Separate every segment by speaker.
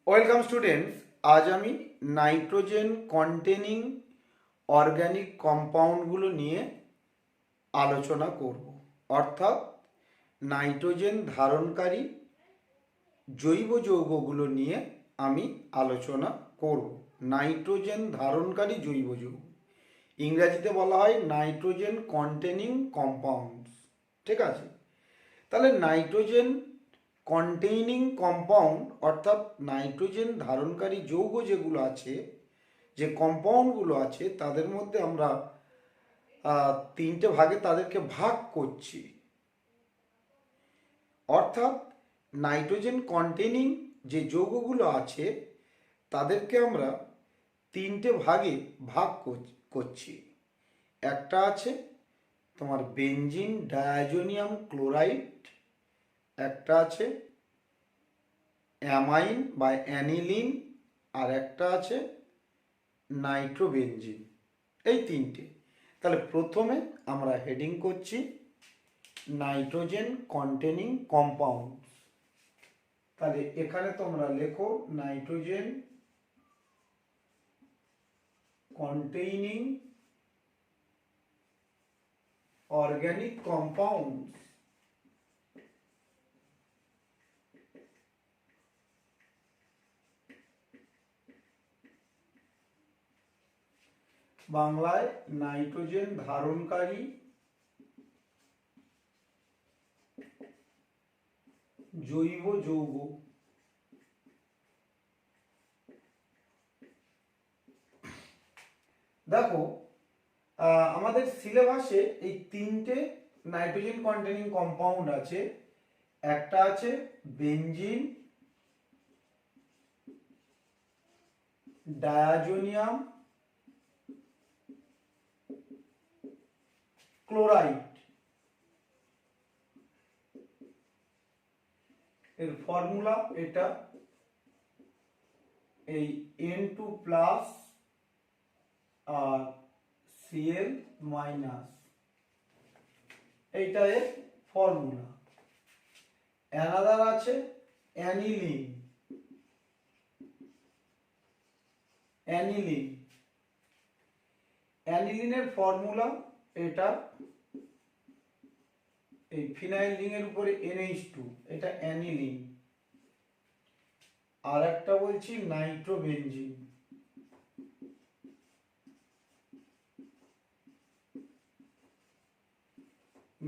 Speaker 1: Welcome students. আজ আমি nitrogen containing organic কম্পাউন্ডগুলো নিয়ে আলোচনা করব। অর্থাৎ নাইট্রোজেন ধারণকারী জৈব যৌগগুলো নিয়ে আমি আলোচনা করব। নাইট্রোজেন ধারণকারী জৈব যৌগ, ইংরাজিতে বলা হয় নাইট্রোজেন কন্টেনিং কম্পাউন্ডস। ঠিক আছে, তাহলে নাইট্রোজেন কন্টেইনিং কম্পাউন্ড অর্থাৎ নাইট্রোজেন ধারণকারী যৌগ যেগুলো আছে, যে কম্পাউন্ডগুলো আছে, তাদের মধ্যে আমরা তিনটে ভাগে তাদেরকে ভাগ করছি। অর্থাৎ নাইট্রোজেন কন্টেইনিং যে যৌগগুলো আছে তাদেরকে আমরা তিনটে ভাগে ভাগ করছি। একটা আছে তোমার বেনজিন ডায়াজোনিয়াম ক্লোরাইড, একটা আছে অ্যামাইন বা অ্যানিলিন, আর একটা আছে নাইট্রোবেনজিন। এই তিনটে। তাহলে প্রথমে আমরা হেডিং করছি নাইট্রোজেন কন্টেনিং কম্পাউন্ড। তাহলে এখানে তোমরা লেখো নাইট্রোজেন কন্টেইনিং অর্গানিক কম্পাউন্ড। বাংলায় নাইট্রোজেন ধারণকারী জৈব যৌগ। দেখো, আমাদের সিলেবাসে এই তিনটে নাইট্রোজেন কন্টেনিং কম্পাউন্ড আছে। একটা আছে বেনজিন ডায়াজোনিয়াম ক্লোরাইড, এর ফর্মুলা এটা, এই N2 প্লাস আর Cl মাইনাস, এইটা এর ফর্মুলা। অ্যানাদার আছে অ্যানিলিন। অ্যানিলিনের ফর্মুলা এটা, এই ফিনাইল রিংয়ের উপরে NH2, এটা অ্যানিলিন। আর একটা বলছি নাইট্রোবেনজিন।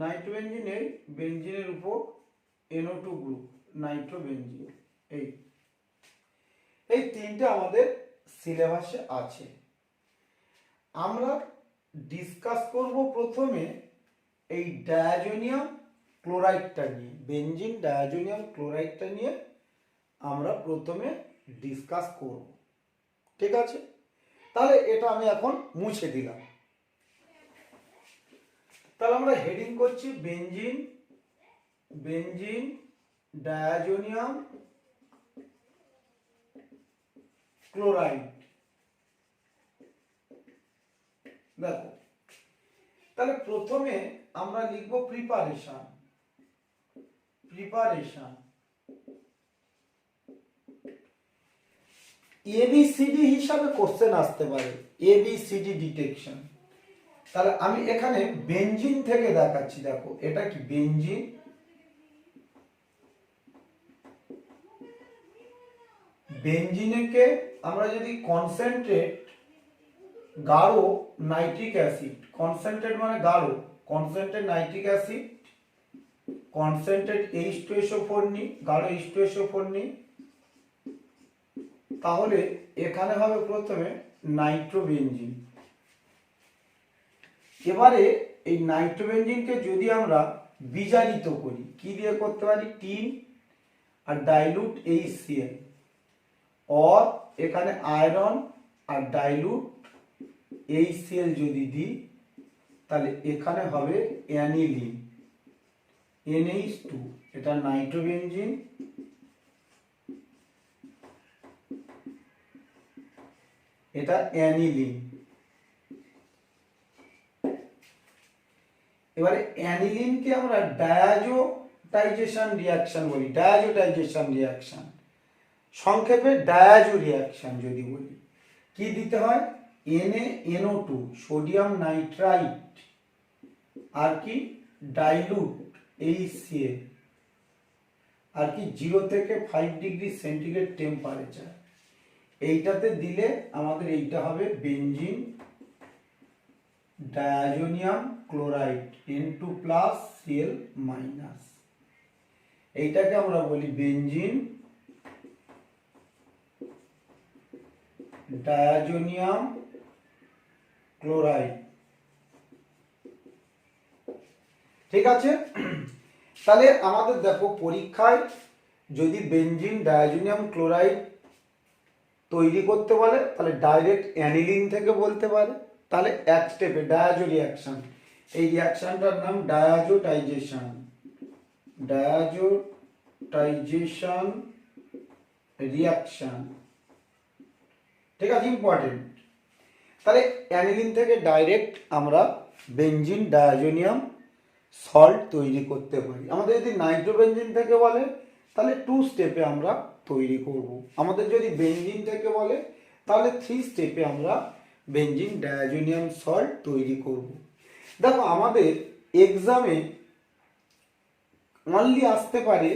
Speaker 1: নাইট্রোবেনজিনের বেনজিনের উপর NO2 গ্রুপ, নাইট্রোবেনজিন। এই তিনটে আমাদের সিলেবাসে আছে। আমরা ডিসকাস করব প্রথমে এই ডায়াজোনিয়াম ক্লোরাইডটা নিয়ে, বেনজিন ডায়াজোনিয়াম ক্লোরাইডটা নিয়ে আমরা প্রথমে ডিসকাস করব। ঠিক আছে, তাহলে এটা আমি এখন মুছে দিলাম। তাহলে আমরা হেডিং করছি বেনজিন ডায়াজোনিয়াম ক্লোরাইড। দেখো, তাহলে প্রথমে আমরা লিখব প্রিপারেশন। ABCD হিসাবে কোশ্চেন আসতে পারে, ABCD ডিটেকশন। তাহলে আমি এখানে বেনজিন থেকে দেখাচ্ছি। দেখো, এটা কি বেনজিন, বেনজিনকে আমরা যদি কনসেন্ট্রেট গাঢ় নাইট্রিক অ্যাসিড, কনসেন্ট্রেট মানে গাঢ়, concentrate nitric acid, concentrate H2SO4 নি, গাঢ় H2SO4 নি, তাহলে এখানে হবে প্রথমে নাইট্রোবেনজিন। এবারে এই নাইট্রোবেনজিনকে যদি আমরা বিজারিত করি, কি দিয়ে করতে পারি? টিন আর ডাইলুট HCl, और এখানে আয়রন আর ডাইলুট HCl যদি দিই, তাহলে এখানে হবে অ্যানিলিন NH2, এটা নাইট্রোবেনজিন, এটা অ্যানিলিন। এবারে অ্যানিলিনকে আমরা ডায়াজোটাইজেশন রিঅ্যাকশন বলি, ডায়াজোটাইজেশন রিঅ্যাকশন। সংক্ষেপে ডায়াজো রিয়াকশন যদি বলি, কি দিতে হয়, NaNO2 সোডিয়াম নাইট্রাইট আর কি ডাইলুট HCl আর কি 0 থেকে 5 ডিগ্রি সেন্টিগ্রেড টেম্পারেচার, এইটাতে দিলে আমাদের এইটা হবে বেনজিন ডায়াজোনিয়াম ক্লোরাইড N2+Cl-, এইটাকে আমরা বলি বেনজিন ডায়াজোনিয়াম ক্লোরাইড। ঠিক আছে, তাহলে আমাদের দেখো পরীক্ষায় যদি বেনজিন ডায়াজোনিয়াম ক্লোরাইড তৈরি করতে বলে তাহলে ডাইরেক্ট অ্যানিলিন থেকে বলতে পারে, তাহলে এক স্টেপে ডায়াজো রিয়াকশন, এই রিয়াকশনটার নাম ডায়াজোটাইজেশন, ডায়াজোটাইজেশন রিয়াকশন। ঠিক আছে, ইম্পর্টেন্ট। তাহলে অ্যানিলিন থেকে ডাইরেক্ট আমরা বেনজিন ডায়াজোনিয়াম সল্ট তৈরি করতে পারি। আমাদের যদি নাইট্রোবেনজিন থেকে বলে তাহলে 2 স্টেপে আমরা তৈরি করব। আমাদের যদি বেনজিন থেকে বলে তাহলে 3 স্টেপে আমরা বেনজিন ডায়াজোনিয়াম সল্ট তৈরি করব। দেখো আমাদের এক্সামে অনলি আসতে পারে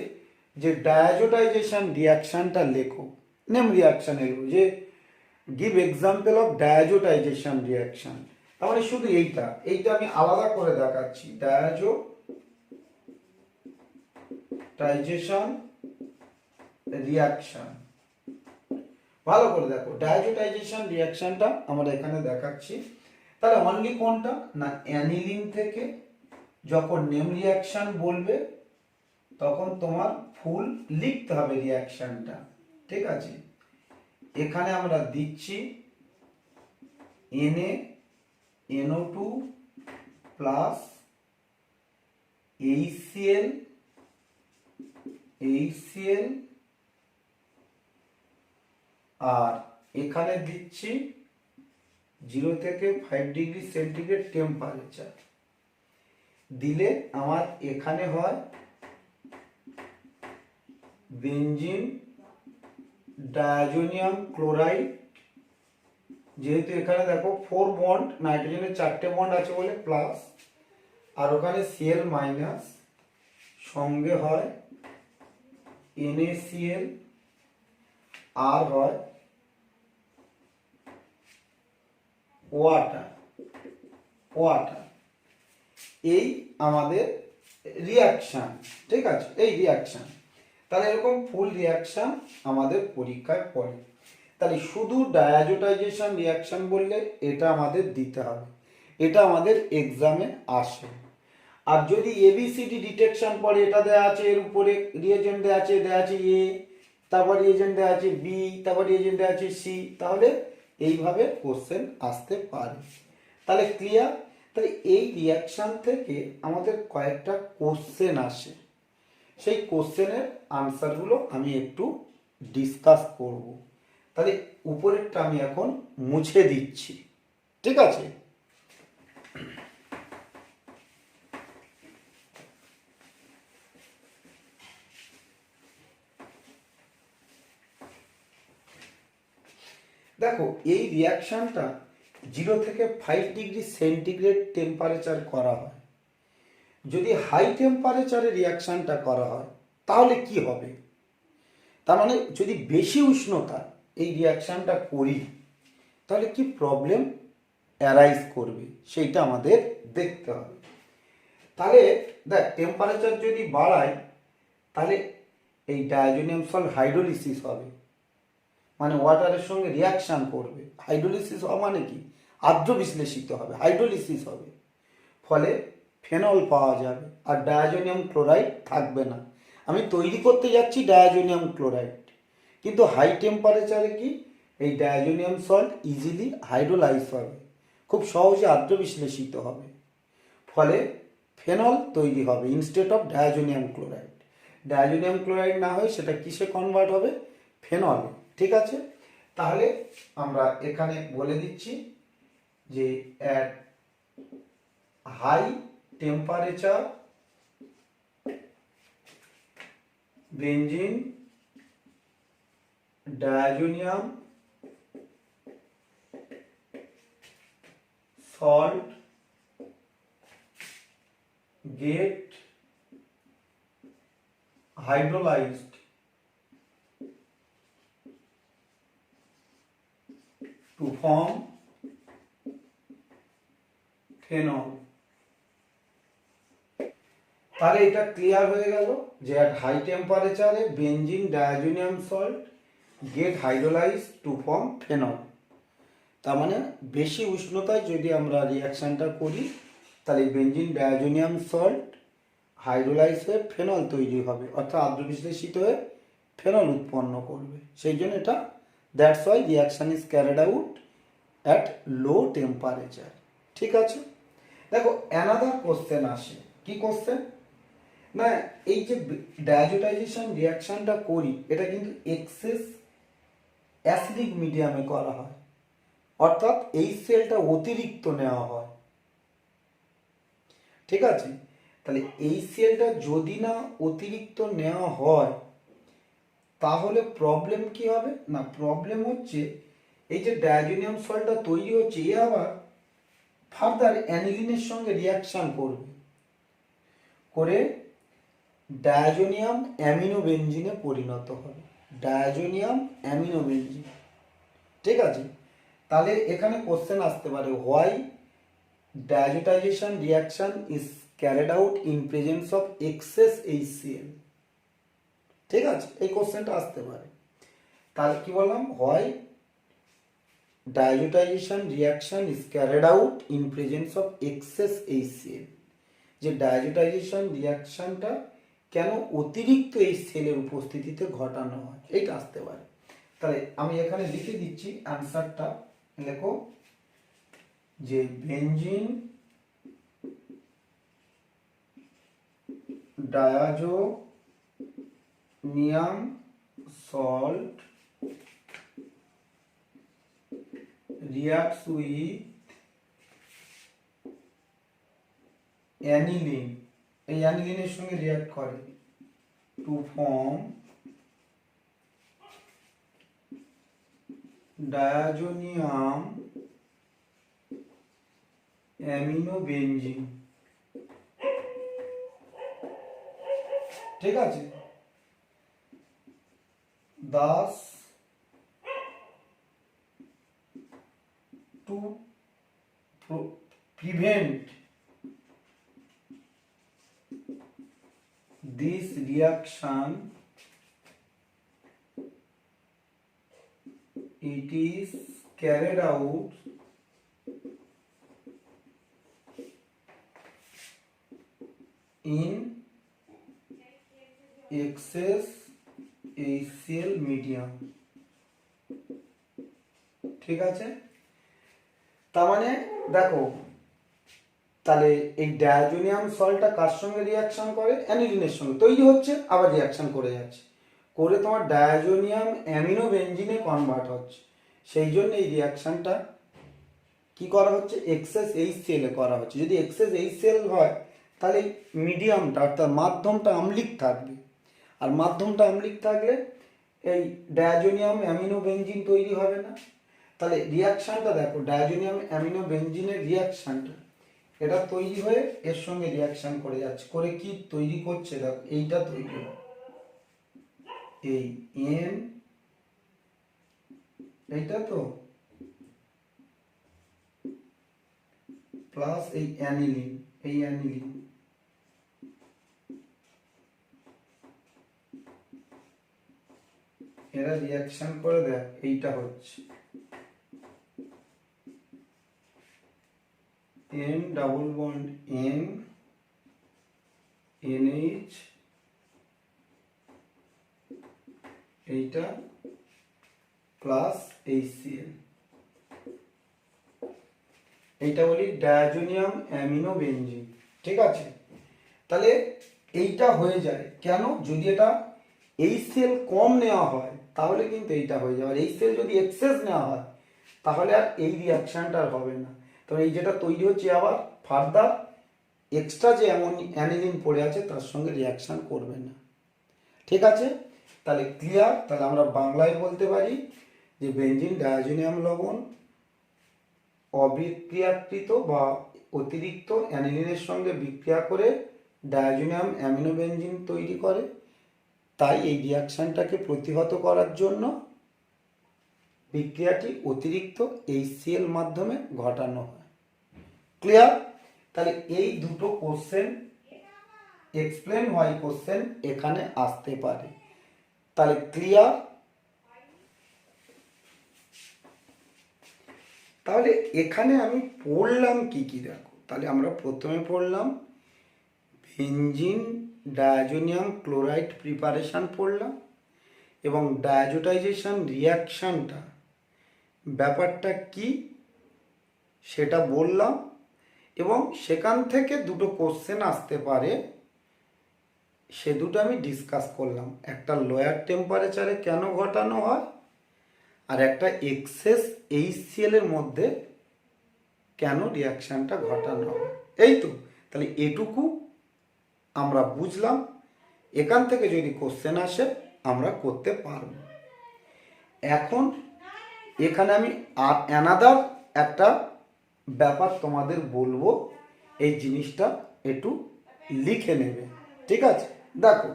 Speaker 1: যে ডায়াজোটাইজেশন রিয়াকশনটা লেখো, নেম রিয়াকশন এলো যে গিভ এক্সাম্পল অফ ডায়াজোটাইজেশন রিয়াকশন, তার মানে শুধু এইটা আমি আলাদা করে দেখাচ্ছি, ডায়াজোটাইজেশন রিয়াকশন। ভালো করে দেখো, ডায়াজোটাইজেশন রিয়াকশনটা আমরা এখানে দেখাচ্ছি। তাহলে অনলি কোনটা না, অ্যানিলিন থেকে যখন নেম রিয়াকশন বলবে তখন তোমার ফুল লিখতে হবে রিয়াকশনটা। ঠিক আছে, এখানে আমরা দিচ্ছি NaNO2 প্লাস HCl আর এখানে দিচ্ছি 0 থেকে 5 ডিগ্রি সেন্টিগ্রেড টেম্পারেচার দিলে আমার এখানে হয় বেনজিন ডায়াজোনিয়াম ক্লোরাইড। যেহেতু এখানে দেখো 4 বন্ড, নাইট্রোজেনের 4টে বন্ড আছে বলে প্লাস, আর ওখানে Cl মাইনাস, সঙ্গে হয় NaCl আর হয় ওয়াটার। এই আমাদের রিয়াকশন। ঠিক আছে, এই রিয়াকশন, তাহলে এরকম ফুল রিয়াকশন আমাদের পরীক্ষায় পড়ে। তাহলে শুধু ডায়াজোটাইজেশন রিয়াকশন বললে এটা আমাদের দিতে হবে, এটা আমাদের এক্সামে আসে। আর যদি ABCD ডিটেকশন পড়ে, এটা দেওয়া আছে, এর উপরে রিয়েজেন্ট দেওয়া আছে A, তারপর রিয়েজেন্ট দেওয়া আছে B, তারপর রিয়েজেন্ট দেওয়া আছে C, তাহলে এইভাবে কোশ্চেন আসতে পারে। তাহলে ক্লিয়ার? তাহলে এই রিয়াকশন থেকে আমাদের কয়েকটা কোশ্চেন আসে, সেই কোশ্চেনের আনসারগুলো আমি একটু ডিসকাস করব। তাহলে উপরেরটা আমি এখন মুছে দিচ্ছি। ঠিক আছে, দেখো এই রিয়াকশনটা 0 থেকে 5 ডিগ্রি সেন্টিগ্রেড টেম্পারেচার করা হয়। যদি হাই টেম্পারেচারে রিয়াকশনটা করা হয় তাহলে কি হবে, তার মানে যদি বেশি উষ্ণতা এই রিয়াকশনটা করি তাহলে কি প্রবলেম অ্যারাইজ করবে সেইটা আমাদের দেখতে হবে। তাহলে দেখ, টেম্পারেচার যদি বাড়ায় তাহলে এই ডায়াজোনিয়াম সল্ট হাইড্রোলিসিস হবে, মানে ওয়াটারের সঙ্গে রিয়াকশন করবে। হাইড্রোলিসিস হওয়া মানে কি, আর্দ্র বিশ্লেষিত হবে, হাইড্রোলিসিস হবে, ফলে ফেনল পাওয়া যাবে আর ডায়াজোনিয়াম ক্লোরাইড থাকবে না। আমি তৈরি করতে যাচ্ছি ডায়াজোনিয়াম ক্লোরাইড, কিন্তু হাই টেম্পারেচারে কি এই ডায়াজোনিয়াম সল্ট ইজিলি হাইড্রোলাইজ হবে, খুব সহজে আর্দ্র বিশ্লেষিত হবে, ফলে ফেনল তৈরি হবে instead of diazonium chloride. Diazonium chloride না হয়ে সেটা কিসে কনভার্ট হবে, ফেনলে। ঠিক আছে, তাহলে আমরা এখানে বলে দিচ্ছি যে at high temperature benzene diazonium salt get hydrolyzed to form phenol. তাহলে এটা ক্লিয়ার হয়ে গেল যে at high temperature benzene diazonium salt get hydrolyse to form phenol. তার মানে বেশি উষ্ণতায় যদি আমরা রিয়াকশানটা করি তাহলে বেনজিন ডায়াজোনিয়াম সল্ট হাইড্রোলাইজ হয়ে ফেনল তৈরি হবে, অর্থাৎ আদ্র বিশ্লেষিত হয়ে ফেনল উৎপন্ন করবে। সেই জন্য এটা that's why reaction is carried out at low temperature. ঠিক আছে, দেখো অ্যানাদার কোশ্চেন আসে। কি কোশ্চেন না, এই যে ডায়াজোটাইজেশন রিয়াকশানটা করি এটা কিন্তু এক্সেস অ্যাসিডিক মিডিয়ামে করা হয়, অর্থাৎ এই সেলটা অতিরিক্ত নেওয়া হয়। ঠিক আছে, তাহলে এই সেলটা যদি না অতিরিক্ত নেওয়া হয় তাহলে প্রবলেম কি হবে না, প্রবলেম হচ্ছে এই যে ডায়াজোনিয়াম সল্টটা তৈরি হচ্ছে এ আবার ফার্দার অ্যানিলিনের সঙ্গে রিয়াকশান করবে, করে ডায়াজোনিয়াম অ্যামিনো বেনজিনে পরিণত হবে, ডায়াজোনিয়াম অ্যামিনো বেনজিন। ঠিক আছে, তাহলে এখানে কোশ্চেন আসতে পারে why diazotization reaction is carried out in presence of excess HCl। ঠিক আছে, এই কোশ্চেনটা আসতে পারে। তাহলে কি বললাম, why diazotization reaction is carried out in presence of excess HCl, যে ডায়াজোটাইজেশন রিয়াকশনটা কেন অতিরিক্ত এই সেলের উপস্থিতিতে ঘটানো হয়, এইটা আসতে পারে। তাহলে আমি এখানে লিখে দিচ্ছি অ্যান্সারটা, লেখো যে benzene diazonium salt reacts with aniline, এই অ্যানিলিনের সঙ্গে রিয়াক্ট করে to form diazonium amino benzene. ঠিক আছে, thus to prevent this reaction it is carried out in excess HCl medium। ঠিক আছে, তার মানে দেখো তাহলে এই ডায়াজোনিয়াম সল্টটা কার সঙ্গে রিয়াকশন করে, অ্যানিলিনের সঙ্গে তৈরি হচ্ছে আবার রিয়াকশন করে যাচ্ছে, করে তোমার ডায়াজোনিয়াম অ্যামিনো বেনজিনে কনভার্ট হচ্ছে। সেই জন্য এই রিয়াকশনটা কি করা হচ্ছে, এক্সেস HCl এ করা হচ্ছে। যদি এক্সেস HCl হয় তাহলে মিডিয়ামটা অর্থাৎ মাধ্যমটা আম্লিক থাকবে, আর মাধ্যমটা আম্লিক থাকলে এই ডায়াজোনিয়াম অ্যামিনো বেনজিন তৈরি হবে না। তাহলে রিয়াকশানটা দেখো, ডায়াজোনিয়াম অ্যামিনো বেনজিনের রিয়াকশানটা এটা তৈরি হয়ে এর সঙ্গে রিয়াকশান করে যাচ্ছে, করে কি তৈরি করছে দেখো, এইটা তৈরি হয় এই এন, এইটা তো প্লাস এই অ্যানিলিন, এই অ্যানিলিন এরা রিয়াকশন করে দেখ, এইটা হচ্ছে N double bond N NH, এইটা প্লাস HCl, এইটা বলি ডায়াজোনিয়াম অ্যামিনো বেনজিন। ঠিক আছে, তাহলে এইটা হয়ে যায় কেন, যদি এটা HCl কম নেওয়া হয় তাহলে কিন্তু এইটা হয়ে যাবে, আর HCl যদি এক্সেস নেওয়া হয় তাহলে আর এই রিয়াকশনটা আর হবে না। তো এই যেটা তৈরি হচ্ছে আবার ফার্দার এক্সট্রা যে অ্যানিলিন পড়ে আছে তার সঙ্গে রিয়াকশন করবে না। ঠিক আছে, তাহলে ক্লিয়ার। তাহলে আমরা বাংলায় বলতে পারি যে বেঞ্জিন ডায়াজোনিয়াম লবণ অবিক্রিয়াকৃত বা অতিরিক্ত অ্যানিলিনের সঙ্গে বিক্রিয়া করে ডায়াজোনিয়াম অ্যামিনোবেনজিন তৈরি করে। তাই এই রিয়াকশানটাকে প্রতিহত করার জন্য বিক্রিয়াটি অতিরিক্ত HCl মাধ্যমে ঘটানো হয়। ক্লিয়ার। তাহলে এই দুটো কোশ্চেন, এক্সপ্লেন হোয়াই কোশ্চেন এখানে আসতে পারে। তাহলে ক্লিয়ার। তাহলে এখানে আমি পড়লাম কি কি দেখো। তাহলে আমরা প্রথমে পড়লাম বেঞ্জিন ডায়াজোনিয়াম ক্লোরাইড প্রিপারেশন পড়লাম এবং ডায়াজোটাইজেশন রিয়াকশানটা ব্যাপারটা কি সেটা বললাম এবং সেখান থেকে দুটো কোশ্চেন আসতে পারে, সে দুটো আমি ডিসকাস করলাম। একটা লোয়ার টেম্পারেচারে কেন ঘটানো হয় আর একটা এক্সেস HCl এর মধ্যে কেন রিয়াকশানটা ঘটানো হয়। এই তো। তাহলে এটুকু আমরা বুঝলাম। এখান থেকে যদি কোশ্চেন আসে আমরা করতে পারব। এখন এখানে আমি অ্যানাদার একটা ব্যাপার তোমাদের বলবো, এই জিনিসটা একটু লিখে নেবে, ঠিক আছে। দেখো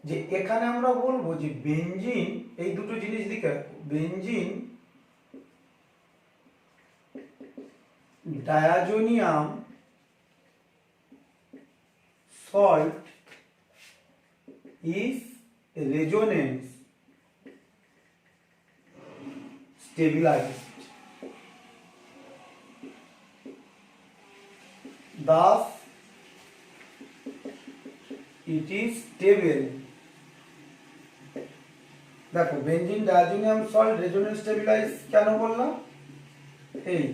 Speaker 1: যে এখানে আমরা বলবো যে বেঞ্জিন, এই দুটো জিনিস লিখে রাখো, benzene diazonium salt is resonance stabilized, thus it is stable। দেখো benzene diazonium salt resonance stabilise কেন বললাম, এই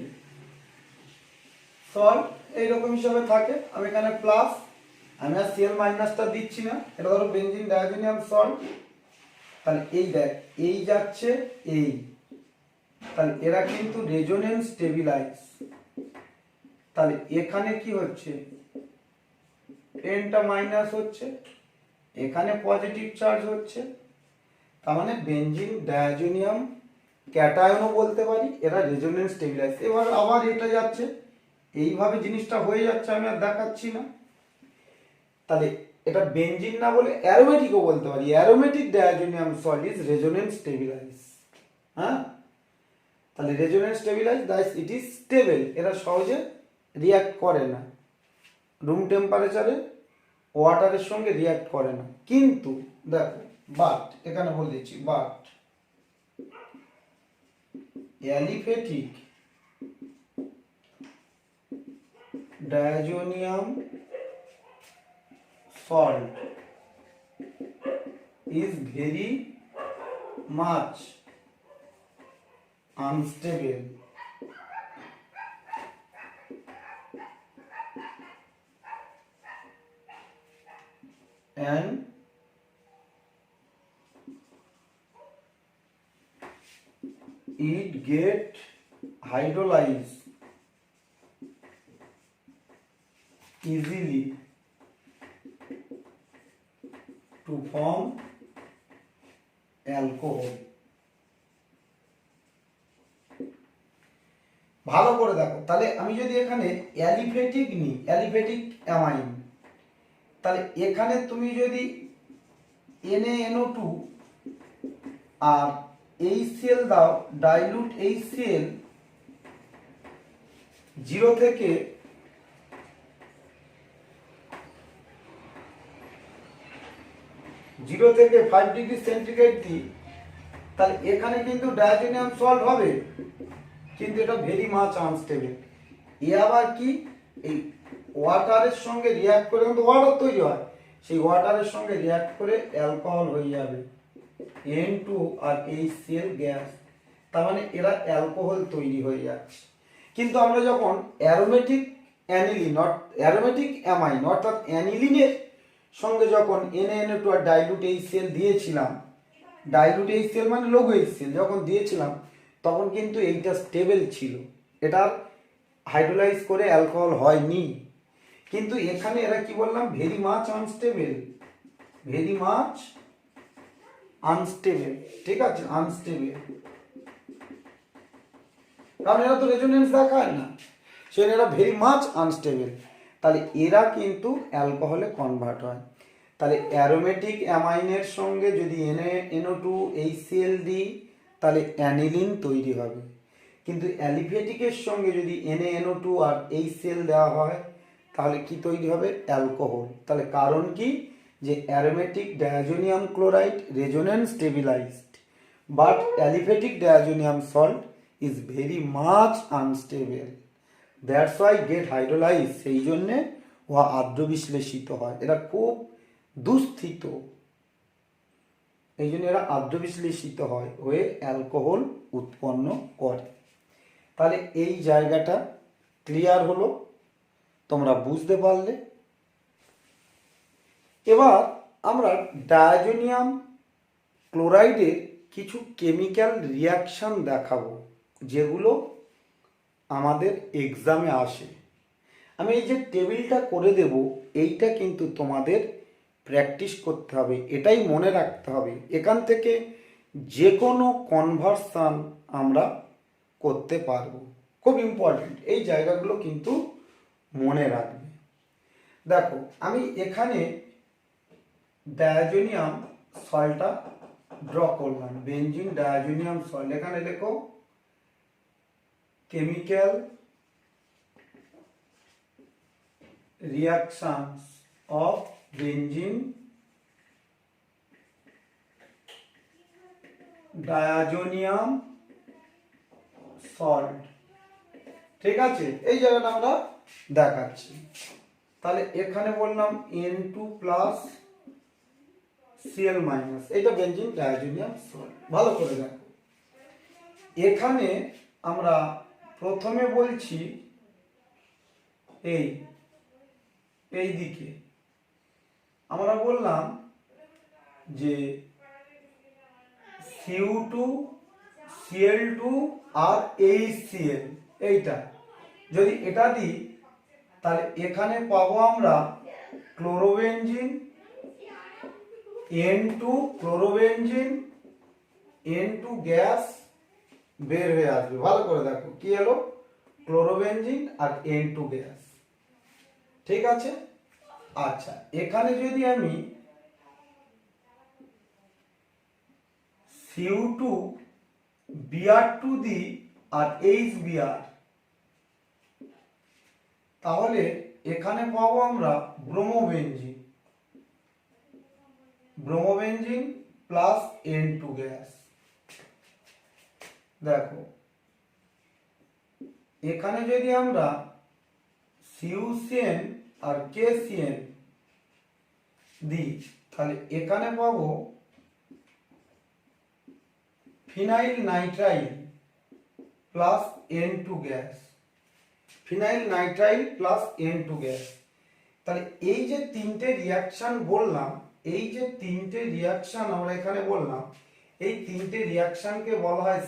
Speaker 1: সল্ট এইরকম হিসাবে থাকে, আমি এখানে প্লাস, আমি আর Cl মাইনাসটা দিচ্ছি না, এটা ধরো বেঞ্জিন ডায়াজোনিয়াম সল্ট। তাহলে এই দেখ, এই যাচ্ছে এই, তাহলে এরা কিন্তু রেজোনেন্স স্টেবিলাইজ। তাহলে এখানে কি হচ্ছে, পেনটা মাইনাস হচ্ছে, এখানে পজিটিভ চার্জ হচ্ছে, তার মানে বেঞ্জিন ডায়াজোনিয়াম ক্যাটায়নও বলতে পারি, এরা রেজোনেন্স স্টেবিলাইজ। এবার আবার এটা যাচ্ছে, এইভাবে জিনিসটা হয়ে যাচ্ছে, আমি আর দেখাচ্ছি না। তাহলে এটা বেঞ্জিন না বলে অ্যারোমেটিকও বলতে পারি, aromatic diazonium salt is resonance stabilise. হ্যাঁ, তাহলে resonance stabilise that it is stable, এরা সহজে রিয়াক্ট করে না, রুম টেম্পারেচারে ওয়াটারের সঙ্গে রিয়াক্ট করে না। কিন্তু দেখো বাট, এখানে বলে দিচ্ছি but aliphatic diazonium salt is very much unstable and it get hydrolyzed easily to form alcohol। ভালো করে দেখো, তাহলে আমি যদি এখানে অ্যালিফেটিক নিই, অ্যালিফেটিক অ্যামাইন, তাহলে এখানে তুমি যদি NaNO2 আর HCl দাও, ডাইলুট HCl 0 থেকে 5 ডিগ্রি সেন্টিগ্রেড দিই, তাহলে এখানে কিন্তু ডায়াজোনিয়াম সল্ট হবে, কিন্তু এটা ভেরি মাচ আনস্টেবল। এ আবার কি, এই ওয়াটারের সঙ্গে রিয়াক্ট করে, কিন্তু ওয়াটার তৈরি হয়, সেই ওয়াটারের সঙ্গে রিয়াক্ট করে অ্যালকোহল হয়ে যাবে, N2 আর HCl গ্যাস, তার মানে এরা অ্যালকোহল তৈরি হয়ে যাচ্ছে। কিন্তু আমরা যখন অ্যারোমেটিক অ্যানিলিন, অ্যারোমেটিক অ্যামাইন অর্থাৎ অ্যানিলিনের সঙ্গে যখন NaNO2 আর ডাইলুট HCl দিয়েছিলাম, ডাইলুট HCl মানে লঘু HCl যখন দিয়েছিলাম, তখন কিন্তু এইটা স্টেবল ছিল, এটা হাইড্রোলাইজ করে অ্যালকোহল হয়নি। কিন্তু এখানে এরা কি বললাম, very much unstable, very much unstable, ঠিক আছে, আনস্টেবল, কারণ এরা তো রেজোনেন্স দেখায় না, সেজন্য এরা ভেরি মাচ আনস্টেবল। তাহলে এরা কিন্তু অ্যালকোহলে কনভার্ট হয়। তাহলে অ্যারোমেটিক অ্যামাইনের সঙ্গে যদি NO2HCl দিই তাহলে অ্যানিলিন তৈরি হবে, কিন্তু অ্যালিফেটিকের সঙ্গে যদি NaNO2 আর HCl দেওয়া হয় তাহলে কি তৈরি হবে? অ্যালকোহল। তাহলে কারণ কি? যে aromatic diazonium chloride resonance stabilised, but aliphatic diazonium salt is very much unstable, that's why get hydrolyse, সেই জন্যে উহা আর্দ্র বিশ্লেষিত হয়। এরা খুব দুস্থিত, এই জন্য এরা আর্দ্র বিশ্লেষিত হয়, হয়ে অ্যালকোহল উৎপন্ন করে। তাহলে এই জায়গাটা ক্লিয়ার হলো, তোমরা বুঝতে পারলে। এবার আমরা ডায়াজোনিয়াম ক্লোরাইডের কিছু কেমিক্যাল রিয়াকশন দেখাবো যেগুলো আমাদের এক্সামে আসে। আমি এই যে টেবিলটা করে দেব, এইটা কিন্তু তোমাদের প্র্যাকটিস করতে হবে, এটাই মনে রাখতে হবে। এখান থেকে যে কোনো কনভার্সান আমরা করতে পারবো, খুব ইম্পর্টেন্ট, এই জায়গাগুলো কিন্তু মনে রাখবে। দেখো আমি এখানে ডায়াজোনিয়াম সল্টটা ড্র করলাম, বেঞ্জিন ডায়াজোনিয়াম সল্ট। এখানে দেখো chemical reactions of benzene diazonium salt, ঠিক আছে, এই জায়গাটা আমরা দেখাচ্ছি। তাহলে এখানে বললাম N2 প্লাস Cl মাইনাস, এটা বেঞ্জিন ডায়াজোনিয়াম সল্ট। ভালো করে দেখো, এখানে আমরা প্রথমে বলছি এই দিকে আমরা বললাম যে Cu2 Cl2 আর HCl, এইটা যদি এটা দিই তাহলে এখানে পাবো আমরা chlorobenzene N2, chlorobenzene N2 gas বের হয়ে আসবে। ভালো করে দেখো কি হলো, ক্লোরোবেনজিন আর N2 গ্যাস, ঠিক আছে। আচ্ছা, এখানে যদি আমি Cu2 Br2 দিই আর HBr, তাহলে এখানে পাবো আমরা ব্রোমোবেনজিন প্লাস N2 গ্যাস। দেখো এখানে যদি আমরা CuCN আর KCN দিই তাহলে এখানে পাবো phenyl nitrile plus N2 gas, phenyl nitrile plus N2 gas. তাহলে এই যে তিনটে রিয়াকশন বললাম, এই যে তিনটে রিয়াকশন আমরা এখানে বললাম, এই তিনটে রিয়াকশনকে বলা হয়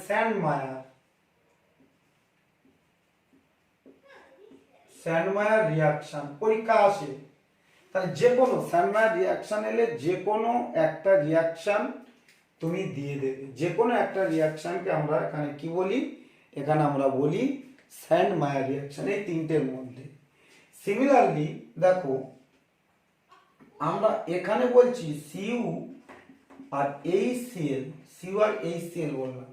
Speaker 1: স্যান্ডমায়ার রিয়াকশন। পরীক্ষা আসে, তাহলে যে কোনো স্যান্ডমায়ার রিয়াকশন এলে যে কোনো একটা রিয়াকশন তুমি দিয়ে দেবে, যে কোনো একটা রিয়াকশনকে আমরা এখানে কি বলি, এখানে আমরা বলি স্যান্ডমায়ার রিয়াকশন, এই তিনটের মধ্যে। সিমিলারলি দেখো আমরা এখানে বলছি Cu আর HCl, Cu আর HCl বললাম,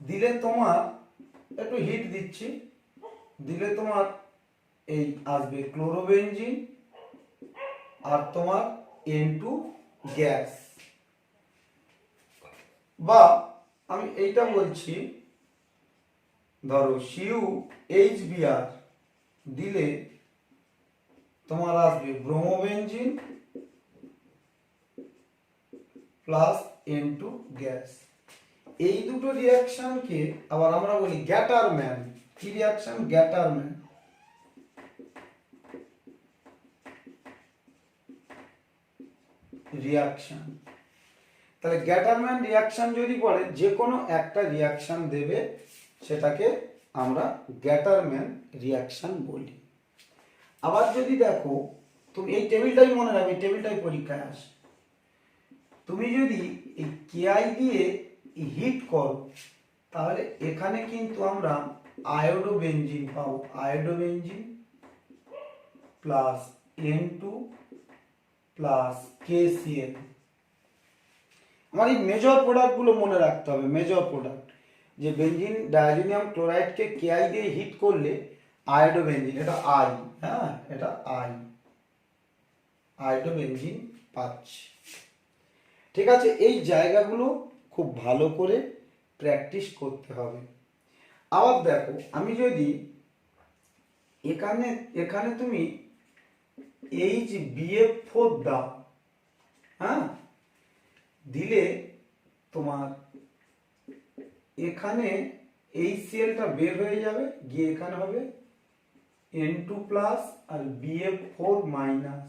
Speaker 1: দিলে তোমার একটু হিট দিচ্ছি, দিলে তোমার এই আসবে ক্লোরোবেনজিন আর তোমার N2 গ্যাস। বা আমি এইটা বলছি, ধরো CuHBr দিলে তোমার আসবে ব্রোমোবেনজিন প্লাস N2 গ্যাস। এই দুটো রিয়াকশনকে আবার আমরা বলি গ্যাটারম্যান। কি রিয়াকশন? গ্যাটারম্যান। রিয়াকশন, তাহলে গ্যাটারম্যান রিয়াকশন যদি পড়ে যে কোনো একটা রিয়াকশন দেবে, সেটাকে আমরা গ্যাটারম্যান রিয়াকশন বলি। আবার যদি দেখো, তুমি এই টেবিলটাই মনে রাখবে, টেবিলটাই পরীক্ষায় আসে, তুমি যদি এই কেআই দিয়ে হিট করো তাহলে এখানে কিন্তু আমরা আয়োডোবেনজিন পাবো, আয়োডোবেনজিন প্লাস N2 প্লাস KCl। আমার এই মেজর প্রোডাক্টগুলো মনে রাখতে হবে, মেজর প্রোডাক্ট যে বেঞ্জিন ডায়াজোনিয়াম ক্লোরাইডকে কেআই দিয়ে হিট করলে আয়োডোবেনজিন, এটা আই, হ্যাঁ এটা আয়োডোবেনজিন পাচ্ছি। ঠিক আছে, এই জায়গাগুলো খুব ভালো করে প্র্যাকটিস করতে হবে। আবার দেখো আমি যদি এখানে তুমি HBF4 দাও, হ্যাঁ দিলে তোমার এখানে HClটা বের হয়ে যাবে, গিয়ে এখানে হবে N2 প্লাস আর BF4 minus,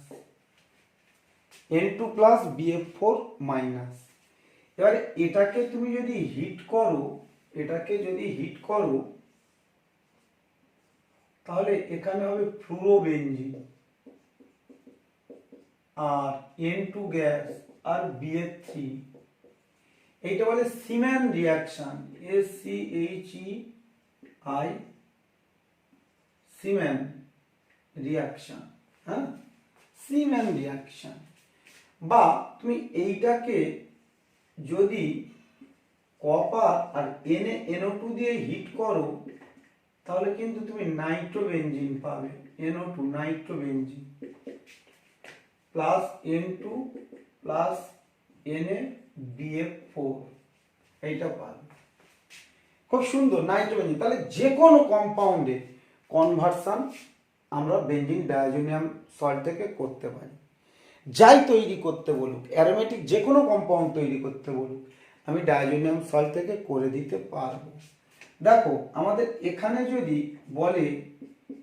Speaker 1: N2 plus BF4 minus. এবারে এটাকে তুমি যদি হিট করো, তাহলে এখানে হবে ফ্লুরোবেনজিন আর N2 গ্যাস আর BF3, এইটা বলে seaman reaction, SCHEI, seaman reaction, হ্যাঁ সিম্যান রিয়াকশন। বা তুমি এইটাকে যদি কপার আর NaNO2 দিয়ে হিট করো তাহলে কিন্তু তুমি নাইট্রোবেনজিন পাবে, NO2 nitrobenzene plus N2 plus NaBF4, এইটা পাবে। খুব সুন্দর নাইট্রোবেনজিন। তাহলে যে কোনো কম্পাউন্ডে কনভার্সন আমরা বেঞ্জিন ডায়াজোনিয়াম সল্ট থেকে করতে পারি। যাই তৈরি করতে বলুক, অ্যারোমেটিক যে কোনো কম্পাউন্ড তৈরি করতে বলুক, আমি ডায়াজোনিয়াম সল্ট থেকে করে দিতে পারবো। দেখো আমাদের এখানে যদি বলে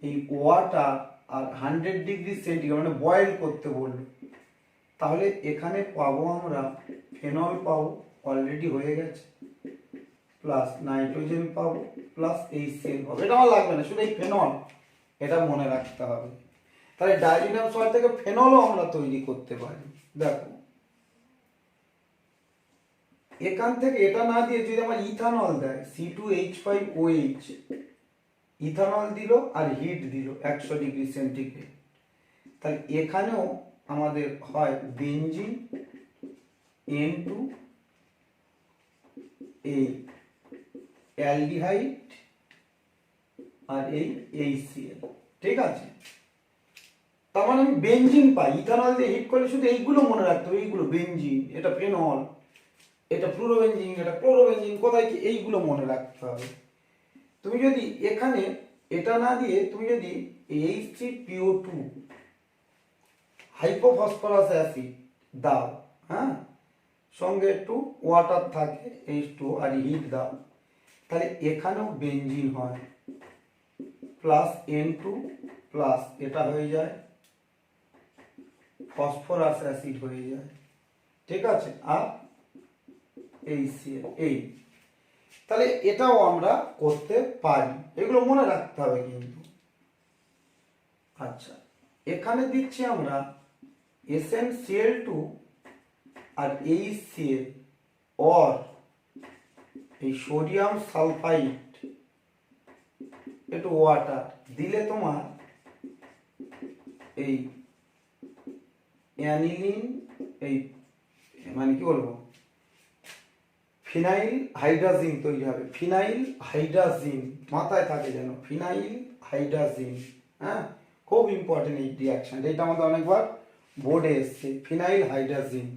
Speaker 1: এই ওয়াটার আর 100 ডিগ্রি সেন্টিগ্রেড মানে বয়েল করতে বললো, তাহলে এখানে পাবো আমরা ফেনল পাবো, অলরেডি হয়ে গেছে, প্লাস নাইট্রোজেন পাবো প্লাস HCl পাবো। এটা আমার লাগবে না, শুধু এই ফেনল এটা মনে রাখতে হবে। তাহলে ডায়াজোনিয়াম সল্ট থেকে ফেনলও আমরা তৈরি করতে পারি। দেখো এখান থেকে এটা না দিয়ে যদি আমার ইথানল দেয় C2H5OH, ইথানল দিল আর হিট দিল 100 ডিগ্রি সেন্টিগ্রেড, তাহলে এখানেও আমাদের হয় বেঞ্জিন N2, এই অ্যালডিহাইড আর এই HCl। ঠিক আছে, তার মানে আমি বেঞ্জিন পাই, ইথানল দিয়ে হিট করলে শুধু এইগুলো মনে রাখতে হবে, এইগুলো বেঞ্জিন, এটা ফেনল, এটা ফ্লুরোবেনজিন, এটা ক্লোরোবেনজিন, কোথায় কি এইগুলো মনে রাখতে হবে। তুমি যদি এখানে এটা না দিয়ে তুমি যদি H3PO2 হাইপোফসফরাস অ্যাসিড দাও, হ্যাঁ সঙ্গে একটু ওয়াটার থাকে H2 আর হিট দাও, তাহলে এখানেও বেঞ্জিন হয় প্লাস N2 প্লাস এটা হয়ে যায় ফসফরাস অ্যাসিড হয়ে যায়। ঠিক আছে, আর HCl, এই তাহলে এটাও আমরা করতে পারি, এগুলো মনে রাখতে হবে কিন্তু। আচ্ছা এখানে দিচ্ছি আমরা SnCl2 আর HCl और এই সোডিয়াম সালফাইড একটু ওয়াটার দিলে তোমার এই অ্যানিলিন, এই মানে কি বলবো ফিনাইল হাইড্রাজিন তৈরি হবে, ফিনাইল হাইড্রাজিন মাথায় থাকে যেন, ফিনাইল হাইড্রাজিন, হ্যাঁ খুব ইম্পর্টেন্ট এই রিয়াকশন, এটা আমাদের অনেকবার বোর্ডে এসছে, ফিনাইল হাইড্রাজিন।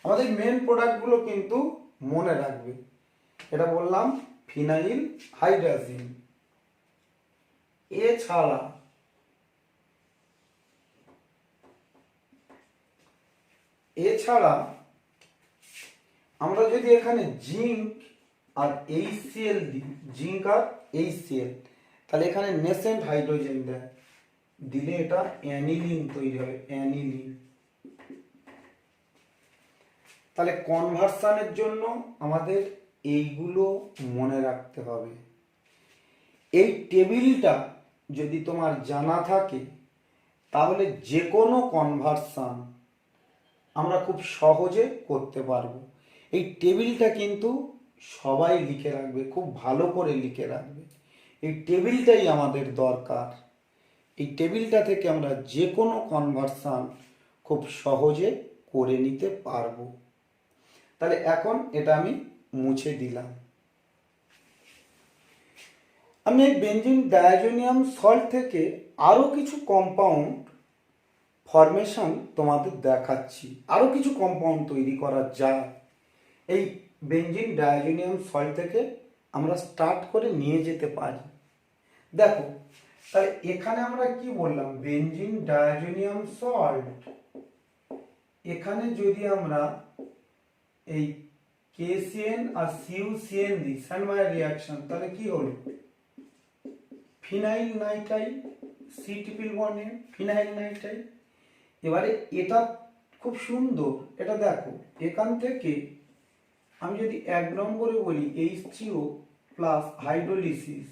Speaker 1: আমাদের মেন প্রোডাক্টগুলো কিন্তু মনে রাখবে, এটা বললাম ফিনাইল হাইড্রাজিন। এছাড়া আমরা যদি এখানে জিঙ্ক আর HCl দিই, জিঙ্ক আর HCl, তাহলে এখানে নেসেন্ট হাইড্রোজেন দেয়, দিলে এটা অ্যানিলিন তৈরি হবে, অ্যানিলিন। তাহলে কনভার্সনের জন্য আমাদের এইগুলো মনে রাখতে হবে। এই টেবিলটা যদি তোমার জানা থাকে তাহলে যে কোনো কনভার্সন আমরা খুব সহজে করতে পারবো। এই টেবিলটা কিন্তু সবাই লিখে রাখবে, খুব ভালো করে লিখে রাখবে। এই টেবিলটাই আমাদের দরকার। এই টেবিলটা থেকে আমরা যে কোনো কনভার্সান খুব সহজে করে নিতে পারবো। তাহলে এখন এটা আমি মুছে দিলাম। আমি এই বেঞ্জিন ডায়াজোনিয়াম সল্ট থেকে আরও কিছু কম্পাউন্ড ফরমেশন তোমাদের দেখাচ্ছি। আরও কিছু কম্পাউন্ড তৈরি করা যায় এই বেঞ্জিন ডায়াজোনিয়াম সল্ট থেকে, আমরা স্টার্ট করে নিয়ে যেতে পারি। দেখো, তাহলে এখানে আমরা কি বললাম, বেঞ্জিন ডায়াজোনিয়াম সল্ট, এখানে যদি আমরা এই KCN আর CuCN দিই, স্যান্ডমায়ার রিয়াকশন, তাহলে কি হলো, ফিনাইল নাইট্রাইল, C ট্রিপল বন্ডে ফিনাইল নাইট্রাইল। এবারে এটা খুব সুন্দর, এটা দেখো, এখান থেকে আমি যদি 1 নম্বরে বলি H3O প্লাস হাইড্রোলিসিস,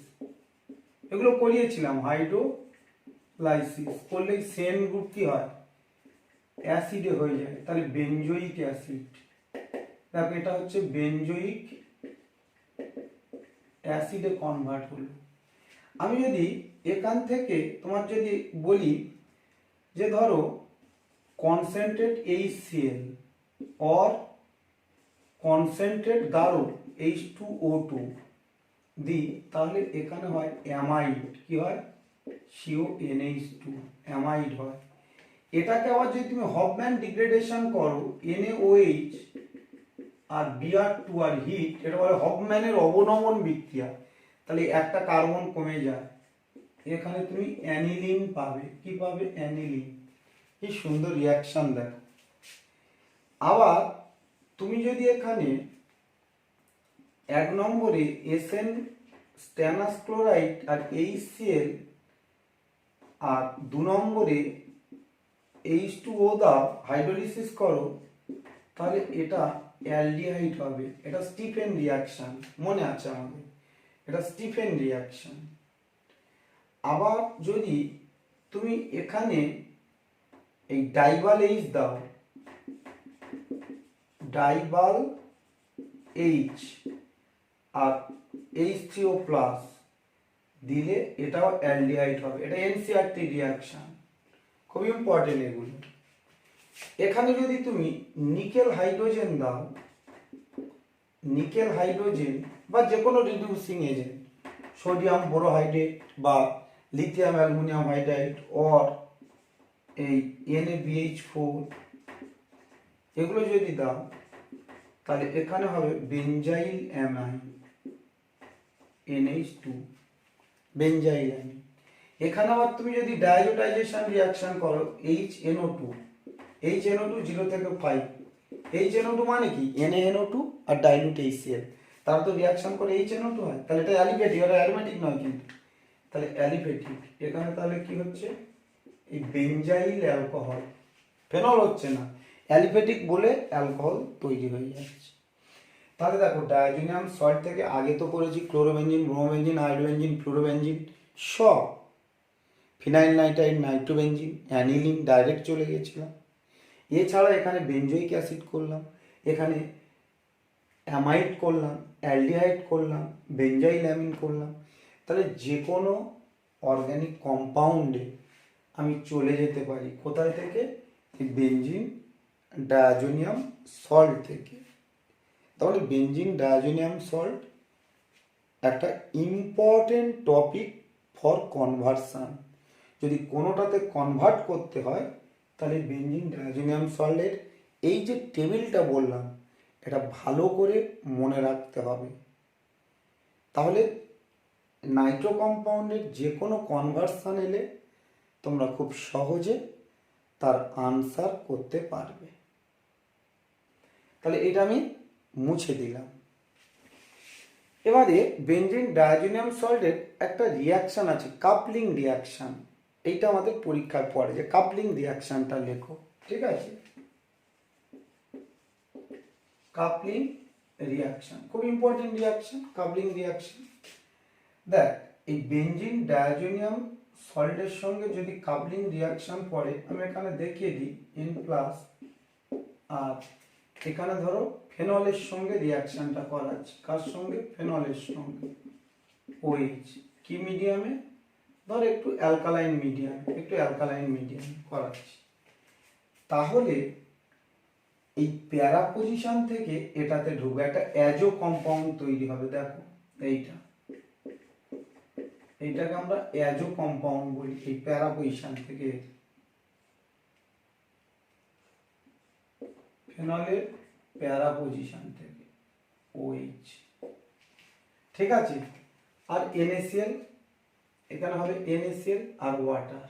Speaker 1: এগুলো করিয়েছিলাম, হাইড্রোলাইসিস করলে সেন গ্রুপ কি হয়, অ্যাসিডে হয়ে যায়, তাহলে বেনজোইক অ্যাসিড। দেখো এটা হচ্ছে বেনজোইক অ্যাসিডে কনভার্ট হলো। আমি যদি এখান থেকে তোমার যদি বলি যে ধরো কনসেন্ট্রেট HCl or কনসেন্ট্রেট গাঢ় H2O2 দিই, তাহলে এখানে হয় অ্যামাইড, কি হয়, CONH2 অ্যামাইড হয়। এটাকে আবার যদি তুমি হফম্যান ডিগ্রেডেশন করো, NaOH আর Br2 আর হিট, এটা বলে হফম্যানের অবনমন বিক্রিয়া, তাহলে একটা কার্বন কমে যায়, এখানে তুমি অ্যানিলিন পাবে। কি পাবে, অ্যানিলিন। কি সুন্দর রিয়াকশন দেখো। আবার তুমি যদি এখানে 1 নম্বরে SN স্ট্যানাস ক্লোরাইড আর HCl আর 2 নম্বরে H2O দাও, হাইড্রোলিসিস করো, তাহলে এটা অ্যালডিহাইড হবে। এটা স্টিফেন রিয়াকশন, মনে আছে আমাদের, এটা স্টিফেন রিয়াকশন। আবার যদি তুমি এখানে এই ডাইবাল H দাও, ডাইবাল H আর H3O প্লাস দিলে এটাও অ্যালডিহাইড হবে, এটা NCRT রিয়াকশন, খুব ইম্পর্টেন্ট এগুলো। এখানে যদি তুমি নিকেল হাইড্রোজেন দাও, নিকেল হাইড্রোজেন বা যে কোনো রিডিউসিং এজেন্ট, সোডিয়াম বোরোহাইড্রেট বা লিথিয়াম অ্যালুমিনিয়াম হাইড্রাইড অর এই NaBH4, এগুলো যদি দাও, তাহলে এখানে হবে benzyl amine, NH2 benzyl amine. এখানে আবার তুমি যদি ডায়োডাইজেশন রিয়াকশন করো, HNO2 0 থেকে 5, HNO2 মানে কি, NaNO2 আর ডাইলুট HCl, তার তো রিয়াকশন করে HNO2 হয়, তাহলে এটা অ্যালিফেটিক, এটা অ্যারোমেটিক নয় কিন্তু, তাহলে অ্যালিফেটিক। এখানে তাহলে কি হচ্ছে, এই বেঞ্জাইল অ্যালকোহল, ফেনল হচ্ছে না, অ্যালিফেটিক বলে অ্যালকোহল তৈরি হয়ে যাচ্ছে। তাহলে দেখো, ডায়াজোনিয়াম সল্ট থেকে আগে তো করেছি ক্লোরোবেঞ্জিন, ব্রোমোবেঞ্জিন, হাইড্রোবেঞ্জিন, ফ্লুরোবেঞ্জিন, সব, phenyl nitride, nitrobenzene, aniline direct চলে গেছিলাম। এছাড়া এখানে বেঞ্জোইক অ্যাসিড করলাম, এখানে অ্যামাইড করলাম, অ্যালডিহাইড করলাম, বেঞ্জাইল অ্যামিন করলাম। তাহলে যে কোনো অর্গানিক কম্পাউন্ডে আমি চলে যেতে পারি, কোথায় থেকে, এই বেঞ্জিন ডায়াজোনিয়াম সল্ট থেকে। তাহলে বেঞ্জিন ডায়াজোনিয়াম সল্ট একটা ইম্পর্টেন্ট টপিক ফর কনভার্সান। যদি কোনোটাতে কনভার্ট করতে হয়, তাহলে বেঞ্জিন ডায়াজোনিয়াম সল্টের এই যে টেবিলটা বললাম, এটা ভালো করে মনে রাখতে হবে। তাহলে নাইট্রো কম্পাউন্ডের যে কোনো কনভার্সান এলে তোমরা খুব সহজে তার আনসার করতে পারবে। তাহলে এটা আমি মুছে দিলাম। এবারে বেঞ্জিন ডায়াজোনিয়াম সল্টের একটা রিয়াকশান আছে, কাপলিং রিয়াকশান। এইটা আমাদের পরীক্ষায় পড়ে যে কাপলিং রিয়াকশানটা লেখো, ঠিক আছে। কাপলিং রিয়াকশান খুব ইম্পর্টেন্ট রিয়াকশান, কাপলিং রিয়াকশান। দেখ, এই বেঞ্জিন ডায়াজোনিয়াম সল্টের সঙ্গে যদি কাপলিং রিয়াকশান পড়ে, আমি এখানে দেখিয়ে দিই N প্লাস, আর এখানে ধরো ফেনলের সঙ্গে রিয়াকশনটা করাচ্ছি। কার সঙ্গে? ফেনলের সঙ্গে। ওইচ কি মিডিয়ামে? ধর একটু অ্যালকালাইন মিডিয়াম করাচ্ছি। তাহলে এই প্যারা পজিশন থেকে এটাতে ঢুকবে, একটা অ্যাজো কম্পাউন্ড তৈরি হবে। দেখো এইটাকে আমরা অ্যাজো কম্পাউন্ড বলি, এই প্যারা পজিশন থেকে ফেনলের প্যারা পজিশন থেকে OH, ঠিক আছে। আর NaCl, এখানে হবে NaCl আর ওয়াটার,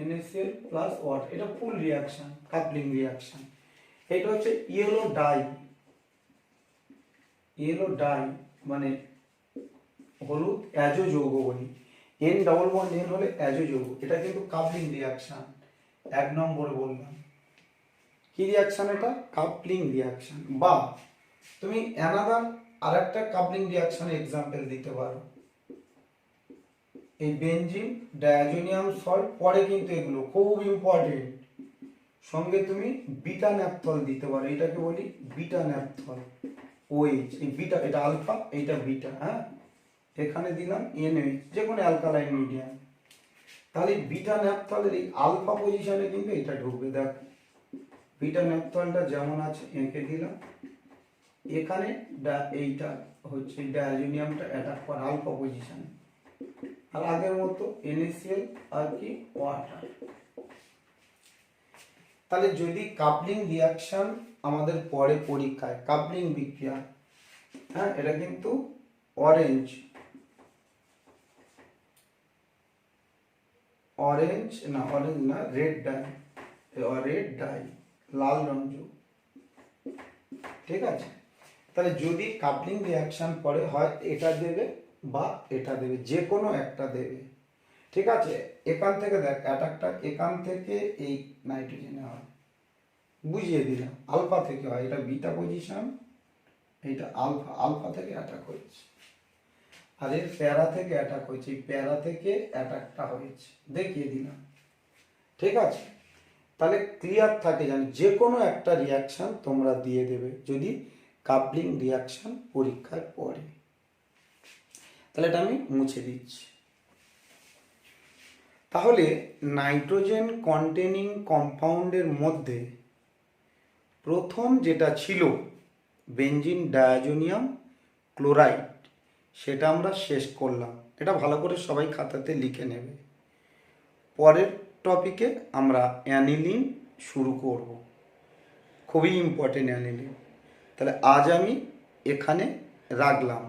Speaker 1: NaCl প্লাস ওয়াটার, এটা ফুল রিয়াকশন, কাপলিং রিয়াকশন। এটা হচ্ছে ইয়েলো ডাই মানে হলুদ অ্যাজো যৌগ বলি, N ডবল বন্ড N হলে অ্যাজো যৌগ। এটা কিন্তু কাপলিং রিয়াকশন, 1 নম্বরে বললাম। কি রিয়াকশন এটা? Coupling reaction. বা তুমি অ্যানাদার আরেকটা কাপলিং রিয়াকশন এক্সাম্পল দিতে পারো, এই বেনজিন ডায়াজোনিয়াম সল্ট, পরে কিন্তু এগুলো খুব ইম্পর্টেন্ট। সঙ্গে তুমি বিটা ন্যাপথল দিতে পারো, এটাকে বলি বিটা ন্যাপথল। OH, এই বিটা, এটা আলফা, এইটা বিটা। হ্যাঁ, এখানে দিলাম NH, যে কোনো অ্যালকালাইন মিডিয়াম। তাহলে বিটা ন্যাপথলের এই আলফা পজিশনে কিন্তু এটা ঢুকবে। দেখ বিটা ন্যাপথলটা যেমন আছে এঁকে দিলাম, এখানে এইটা হচ্ছে ডায়াজোনিয়ামটা অ্যাটাক করে আলফা পজিশনে। আর আগের মতো NaCl আর কি ওয়াটার। তাহলে যদি কাপলিং রিয়াকশন আমাদের পরে পরীক্ষায়, কাপলিং বিক্রিয়া, হ্যাঁ এটা কিন্তু অরেঞ্জ না রেড ডাই, লাল রঞ্জক, ঠিক আছে। তাহলে যদি কাপলিং রিয়াকশন পরে হয় এটা দেবে বা এটা দেবে, যে কোনো একটা দেবে, ঠিক আছে। এখান থেকে দেখ অ্যাটাকটা এখান থেকে এই নাইট্রোজেনে হয়, বুঝিয়ে দিলাম। আলফা থেকে হয়, এটা বিটা পজিশন, এইটা আলফা থেকে অ্যাটাক হয়েছে। আর এর প্যারা থেকে অ্যাটাক হয়েছে, এই প্যারা থেকে অ্যাটাকটা হয়েছে, দেখিয়ে দিলাম, ঠিক আছে। তাহলে ক্লিয়ার থাকে, জানি যে কোনো একটা রিয়াকশন তোমরা দিয়ে দেবে যদি কাপলিং রিয়াকশন পরীক্ষায় পড়ে। তাহলে এটা আমি মুছে দিচ্ছি। তাহলে নাইট্রোজেন কন্টেনিং কম্পাউন্ডের মধ্যে প্রথম যেটা ছিল বেনজিন ডায়াজোনিয়াম ক্লোরাইড, সেটা আমরা শেষ করলাম। এটা ভালো করে সবাই খাতাতে লিখে নেবে। পরের টপিকে আমরা অ্যানিলিন শুরু করব, খুবই ইম্পর্টেন্ট অ্যানিলিন। তাহলে আজ আমি এখানে রাখলাম।